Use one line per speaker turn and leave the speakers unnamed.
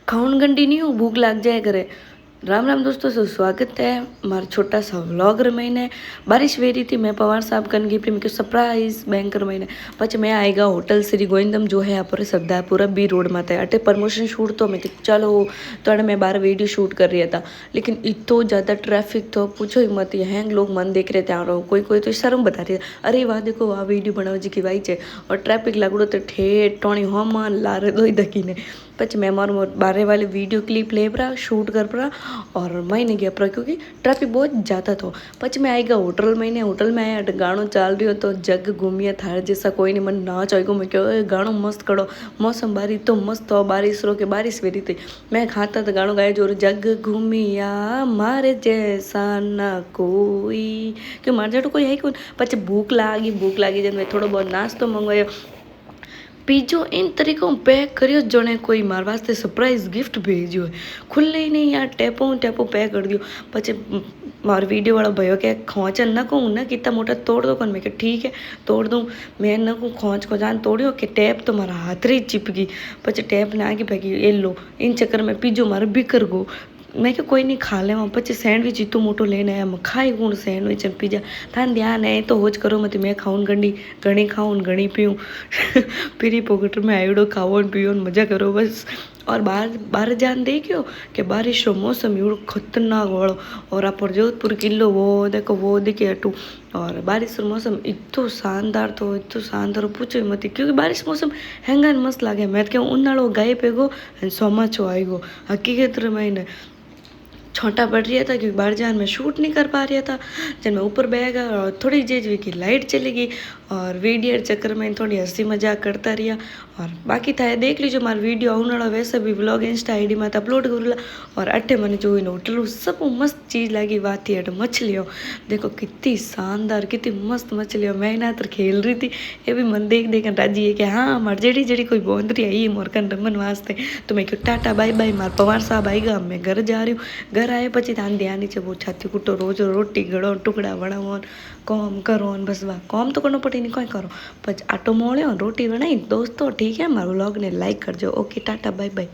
खाउन continue भूख लग जाए करे। राम राम दोस्तों, सब स्वागत है हमारे छोटा सा व्लॉगर महीने। बारिश वे रही थी, मैं पवार साहब कन गई, फिर मैं सरप्राइज बैंकर महीने પછી मैं आएगा होटल श्री गोविंदम जो है यहाँ पर सरदारपुरा बी रोड में था अटे प्रमोशन शूट तो मैं चलो तो मैं बाहर वीडियो शूट कर रहा था, लेकिन इतो ज़्यादा ट्रैफिक तो पूछो ही मत। हैंग लोग मन देख रहे थे आ रहा, कोई कोई तो शर्म बता रही है, अरे वाह देखो वाह वीडियो बनाओ जी की वाई है। और ट्रैफिक लागड़ो तो ठेठ टोणी होमान लारे दो दकी ने પછી मैं मारो बारे वाले वीडियो क्लिप ले पड़ा शूट कर पड़ा और मैंने गया पड़ा क्योंकि ट्रैफिक बहुत ज़्यादा था। પછી मैं आएगा होटल में होटल में आया गाणो चल रही हो तो जग घूमिया थार जैसा कोई नहीं मन नाच आएगो। मैं क्यों गाणो मस्त करो, मौसम बारी तो मस्त हो, बारिश रो के बारिश वेरी थी। मैं खाता तो गाणो गाया जो जग घूमिया मारे जैसा ना कोई, क्यों मारे जेटू कोई है कौन। પછી भूख लागी जब मैं थोड़ो बहुत नाश्तो मंगवायो, पीजो इन तरीक़ों पैक करियो जने कोई मार वास्ते सरप्राइज गिफ्ट भेजो है। खुले ही नहीं यार, टेपो पैक कर दियो। પછી मार वीडियो वाला भयो के खोचन न कहूँ ना कितना मोटा तोड़ दो कौन। मैं ठीक है तोड़ दूँ, मैं न कहूँ खोच को जान तोड़ियो कि टेप तो मारा हाथ री चिपकी। પછી टेप ने आगे भागी ये लो, इन चक्कर में पीजो मारे बिखर गो। मैं क्या कोई नहीं खा लेवा। પછી સેન્ડવિચ इतू मोटो लेने आया, मैं खाई कौन सैंडविच पिज्जा थान ध्यान है तो होज करो मत। मैं खाऊन घणी खाऊन घणी पीऊँ फिर पॉकेट में आयोडो खाओ पियो मजा करो बस। और बाहर जान देखियो कि बारिश रो मौसम एवढो खतरनाक वालो, और आप जोधपुर किलो वो देखो वो दिखे हटू। और बारिश रो मौसम इतो शानदार तो इतो शानदार पूछो ही मत, क्योंकि बारिश मौसम हैंगान मस्त लागे। मैं क्या उन्हाळो गाये पेगो सोमाचो आएगो हकीकत रे महीने छोटा पड़ रहा था क्योंकि बाहर जान में शूट नहीं कर पा रहा था। जब मैं ऊपर बैगा और थोड़ी देर की लाइट चली गई और वीडियो चक्कर में थोड़ी हंसी मजाक करता रहा। और बाकी था देख लीजिए मारा वीडियो आने वैसे भी व्लॉग इंस्टा आईडी में अपलोड करूला। और अट्ठे मैंने जो होटल सब मस्त चीज़ लगी बात थी अट मछलियों देखो कितनी शानदार कितनी मस्त मछलियों। मैं ना तो खेल रही थी, ये भी मन देख राजी है कि हाँ हमारे जेड़ी जेड़ी कोई बोंदरी आई मोरकन रमन वास्ते। तो मैं क्यों टाटा बाय बाय, मार पवार साहब आएगा मैं घर जा रही हूँ। घर आए પછી તાન ધ્યાન છે वो छाती कुटो रोज रोटी गड़ो टुकड़ा वड़ाओ कॉम करो बस वाह कॉम तो करना पड़े नहीं कोई करो। પછી આટો મોળ્યો રોટી બનાવી दोस्तों ठीक है, हमारे व्लॉग ने लाइक करजो। Okay tata bye bye.